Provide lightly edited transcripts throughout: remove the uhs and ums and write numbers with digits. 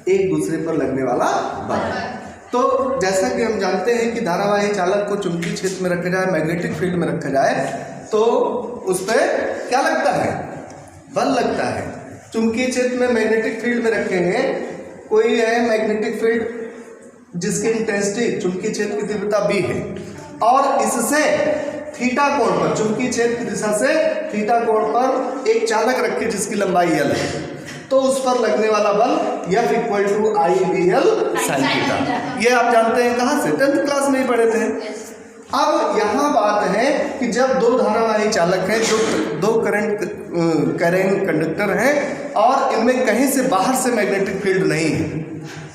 एक दूसरे पर लगने वाला बल। तो जैसा कि हम जानते हैं कि धारावाही चालक को चुंबकीय क्षेत्र में रखा जाए, मैग्नेटिक फील्ड में रखा जाए, तो उस पर क्या लगता है? बल लगता है। चुंबकीय क्षेत्र में मैग्नेटिक फील्ड में रखेंगे, कोई है मैग्नेटिक फील्ड जिसकी इंटेंसिटी चुंबकीय क्षेत्र की तीव्रता b है, और इससे थीटा कोण पर, चुंबकीय क्षेत्र की दिशा से थीटा कोण पर एक चालक रखे जिसकी लंबाई l है, तो उस पर लगने वाला बल F = I/BL sin थीटा। ये आप जानते हैं कहाँ से? 10th क्लास में ही पढ़े थे। अब यहाँ बात है कि जब दो धारावाही चालक हैं, जो दो करंट कंडक्टर हैं और इनमें कहीं से बाहर से मैग्नेटिक फील्ड नहीं है,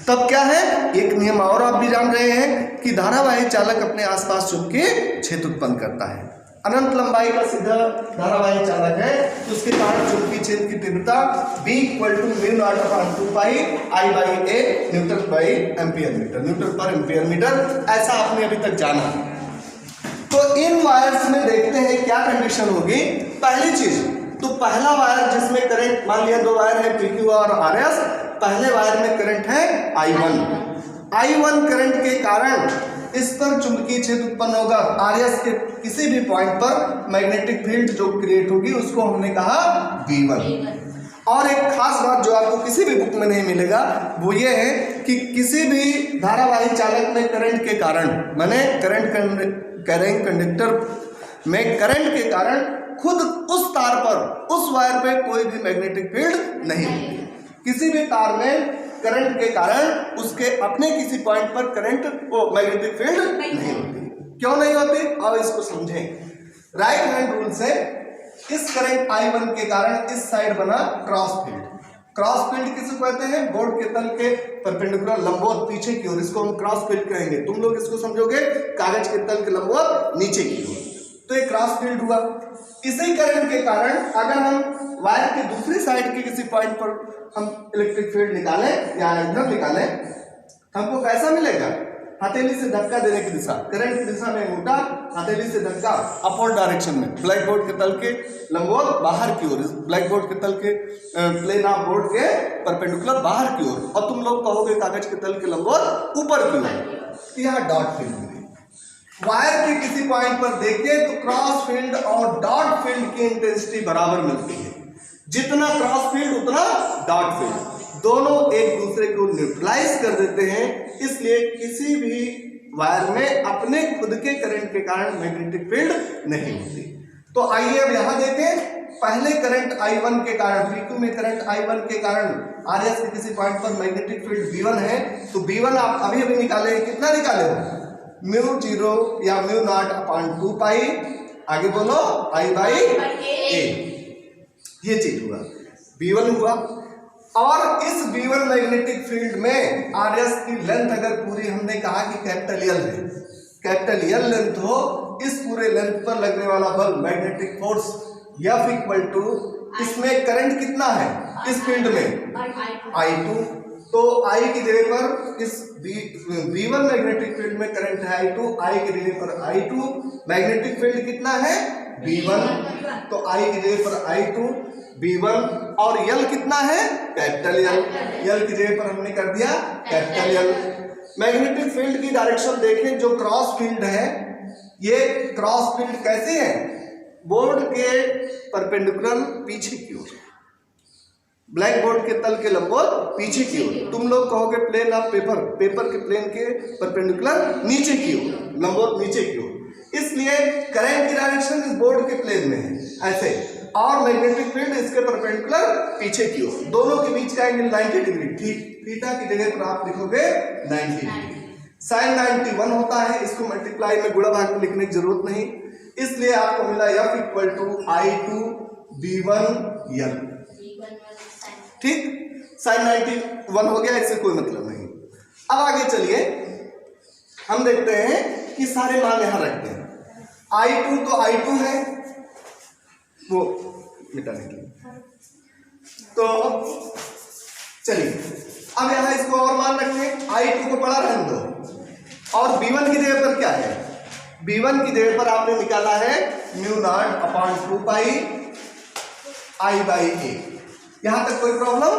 तब क्या है? एक नियम और आप भी जान रहे हैं कि धारावाही चालक अपने आसपास चुंबकीय क्षेत्र उत्पन्न करता है। अनंत लंबाई का सीधा धारावाही चालक है, तो उसके कारण चुंबकीय क्षेत्र की तीव्रता B = μ0/2π I/A न्यूटन पर एम्पियर मीटर, ऐसा आपने अभी तक जाना। तो इन वायर्स में देखते हैं क्या कंडीशन होगी। पहली चीज तो पहला वायर जिसमें करंट, मान लिया दो वायर है PQ और RS, पहले वायर में करंट है I1 करंट के कारण इस पर चुंबकीय क्षेत्र उत्पन्न होगा। RS के किसी भी पॉइंट पर मैग्नेटिक फील्ड जो क्रिएट होगी उसको हमने कहा V1। और एक खास बात जो आपको किसी भी बुक में नहीं मिलेगा वो ये है कि किसी भी धारावाही चालक में करंट के कारण, माने करंट कंडक्टर में करंट के कारण खुद उस तार पर, उस वायर पे कोई भी मैग्नेटिक फील्ड नहीं होती। किसी भी तार में करंट के कारण उसके अपने किसी पॉइंट पर करंट वो मैग्नेटिक फील्ड नहीं होती। क्यों नहीं होती? अब इसको समझें। राइट हैंड रूल से इस करंट I1 के कारण इस साइड बना क्रॉस फील्ड। क्रॉस फील्ड किसे कहते हैं? बोर्ड के तल के परपेंडिकुलर लंबवत पीछे की ओर, इसको हम क्रॉस फील्ड कहेंगे। तुम लोग इसको समझोगे कागज के तल के लंबवत नीचे की ओर, तो एक क्रॉस फील्ड हुआ। इसी करंट के कारण अगर हम वायर के दूसरी साइड के किसी पॉइंट पर हम इलेक्ट्रिक फील्ड निकालें या इधर निकालें, हमको कैसा मिलेगा? हथेली से धक्का देने की दिशा, करंट की दिशा में उल्टा, हथेली से धक्का अपवर्ड डायरेक्शन में, ब्लैक बोर्ड के तल के लंबवत बाहर की ओर, ब्लैक बोर्ड के तल के प्लेन ऑफ बोर्ड के परपेंडिकुलर बाहर की ओर, और तुम लोग कहोगे कागज के तल के लंबवत ऊपर की ओर। यहाँ डॉट फील्ड मिली। वायर के किसी पॉइंट पर देखें तो क्रॉस फील्ड और डॉट फील्ड की इंटेंसिटी बराबर मिलती है। जितना क्रॉस फील्ड उतना डॉट फील्ड, दोनों एक दूसरे को न्यूट्रलाइज कर देते हैं। इसलिए किसी भी वायर में अपने खुद के करंट के कारण मैग्नेटिक फील्ड नहीं होती। तो आइए अब यहां देखें, पहले करंट I1 के कारण, PQ में करंट I1 के कारण RS के किसी पॉइंट पर मैग्नेटिक फील्ड V1 है, तो V1 आप अभी अभी निकाले, कितना निकाले हो? μ0 या μ0/2π, आगे बोलो I/A। ये चीज हुआ, V1 हुआ। और इस V1 मैग्नेटिक फील्ड में RS की लेंथ अगर पूरी, हमने कहा कि कैपिटल L है, कैपिटल L लेंथ हो, इस पूरे लेंथ पर लगने वाला बल मैग्नेटिक फोर्स F = इसमें करंट कितना है इस फील्ड में? I2। तो I की जगह पर इस V1 मैग्नेटिक फील्ड में करंट है I2, I की जगह पर I2, मैग्नेटिक फील्ड कितना है? V1, तो I की जगह पर I2 V1, और L कितना है? कैपिटल L की जगह पर हमने कर दिया कैपिटल L। मैग्नेटिक फील्ड की डायरेक्शन देखें, जो क्रॉस फील्ड है, ये क्रॉस फील्ड कैसी है? बोर्ड के परपेंडिकुलर पीछे की ओर, ब्लैक बोर्ड के तल के लंबवत पीछे की ओर। तुम लोग कहोगे प्लेन ऑफ पेपर के प्लेन के परपेंडिकुलर नीचे की ओर, लंबवत नीचे की ओर। इसलिए करंट की डायरेक्शन इस बोर्ड के प्लेन में है ऐसे, और मैग्नेटिक फील्ड इसके परपेंडिकुलर पीछे की ओर। दोनों के बीच का एंगल 90 डिग्री, ठीक थीटा की जगह पर आप लिखोगे 90 डिग्री। sin 91 होता है, इसको मल्टीप्लाई में गुणा भाग में लिखने की जरूरत नहीं, इसलिए आपको मिला F = I2 V1 L। ठीक, sin 91 हो गया, इससे कोई मतलब नहीं। अब आगे चलिए, हम देखते हैं कि सारे मान यहां रखते हैं। I2 तो I2 है, वो मिटाने के लिए, तो चलिए अब यहां इसको और मान रखें, I2 को पड़ा रहने दो, और V1 की जगह पर क्या है? V1 की जगह पर आपने निकाला है μ0/2π I/A। यहां तक कोई problem?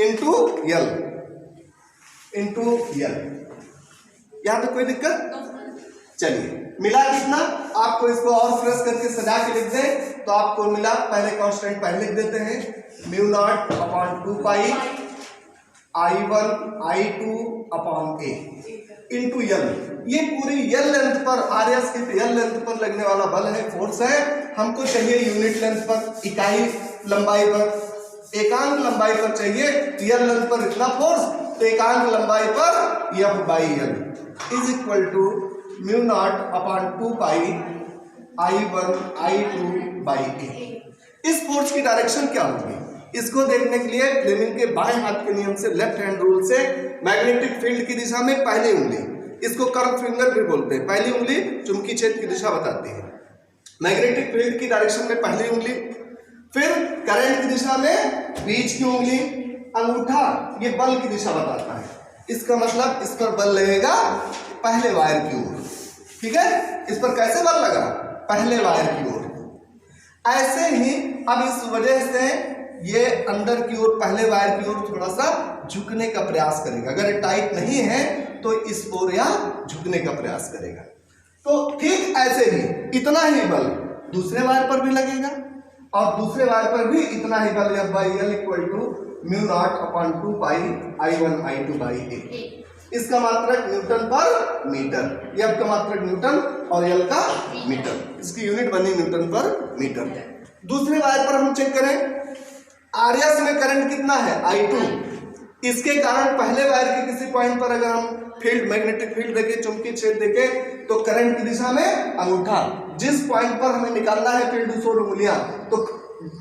Into L, into L. यहाँ पे कोई दिक्कत? चलिए मिला कितना, आपको इसको और फ्रेश करके सजा के लिख दें तो आपको मिला, पहले कांस्टेंट पहले लिख देते हैं, mu naught upon 2 pi I1 I2 upon ए इंटू यल। ये पूरी यल लेंथ पर, आरएस की यल लेंथ पर लगने वाला बल है, फोर्स है। हमको चाहिए यूनिट लेंथ पर, इकाई लंबाई पर, एकांक लंबाई पर चाहिए। यल लेंथ पर इतना फोर्स, तो एकांक लंबाई पर F by L is equal to mu naught upon 2 pi I1 I2 by A. इस फोर्स की डायरेक्शन क्या होगी, इसको देखने के लिए फ्लेमिंग के बाएं हाथ के नियम से, लेफ्ट हैंड रूल से, मैग्नेटिक फील्ड की दिशा में पहली उंगली, इसको कर्व फिंगर भी बोलते हैं, पहली उंगली चुंबकीय क्षेत्र की दिशा बताती है। मैग्नेटिक फील्ड की डायरेक्शन में पहली उंगली, फिर करंट की दिशा में बीच की उंगली, अंगूठा ये बल की दिशा बताता है। इसका मतलब इस पर बल लगेगा पहले वायर की ओर, ठीक है। इस पर कैसे बल लगा, पहले वायर की ओर। ऐसे ही अब इस वजह से ये अंदर की ओर, पहले वायर की ओर थोड़ा सा झुकने का प्रयास करेगा। अगर ये टाइट नहीं है तो इस ओर या झुकने का प्रयास करेगा। तो ठीक ऐसे ही इतना ही बल दूसरे वायर पर भी लगेगा और दूसरे वायर पर भी इतना ही बल, F by L equal to mu naught upon 2 pi I1 I2 by A. इसका मात्रक न्यूटन पर मीटर, एफ का मात्रक न्यूटन और एल का मीटर, इसकी यूनिट बनी न्यूटन पर मीटर। दूसरे वायर पर हम चेक करें, आरएस में करंट कितना है I2। इसके कारण पहले वायर के किसी पॉइंट पर अगर हम फील्ड, मैग्नेटिक फील्ड देखें, चुंबकीय क्षेत्र देखें, तो करंट की दिशा में अंगूठा, जिस पॉइंट पर हमें निकालना है फील्ड 200 उंगलियां, तो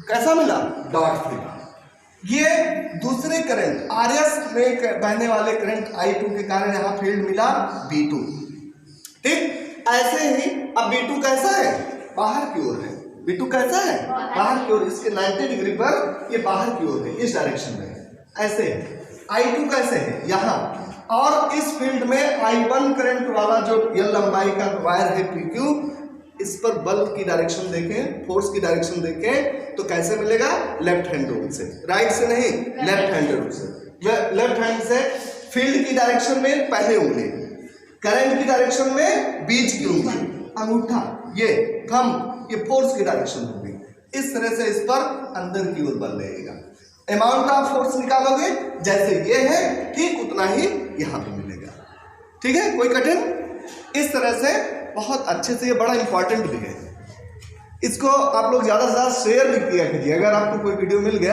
कैसा मिला, डॉट मिला। ये दूसरे करंट आरएस में बहने वाले करंट I2 के कारण यहाँ फील्ड मिला B2, ठीक। ऐसे ही अब B2 कैसा है, बाहर की ओर है। B2 कैसा है, बाहर की ओर, इसके 90 डिग्री पर ये बाहर की ओर है, इस डायरेक्शन में ऐसे। I2 कैसे है, यहाँ, और इस फील्ड में I1 करंट वाला जो यल लंबाई का वायर है PQ, इस पर बल की डायरेक्शन देखें, फोर्स की डायरेक्शन देखें तो कैसे मिलेगा, लेफ्ट हैंड रूल से, राइट से नहीं, लेफ्ट हैंड रूल से। लेफ्ट हैंड से फील्ड की डायरेक्शन में पहले उंगली, करंट की डायरेक्शन में बीच की उंगली, अंगूठा, ये थंब, ये फोर्स की डायरेक्शन होगी। इस तरह से इस पर अंदर की ओर बल लगेगा। अमाउंट ऑफ फोर्स निकालोगे, जैसे ये है ठीक उतना ही यहाँ पे मिलेगा, ठीक है, कोई कठिन। इस तरह से बहुत अच्छे से, ये बड़ा इंपॉर्टेंट भी है, इसको आप लोग ज़्यादा से ज़्यादा शेयर भी किया कीजिए। अगर आपको कोई वीडियो मिल गया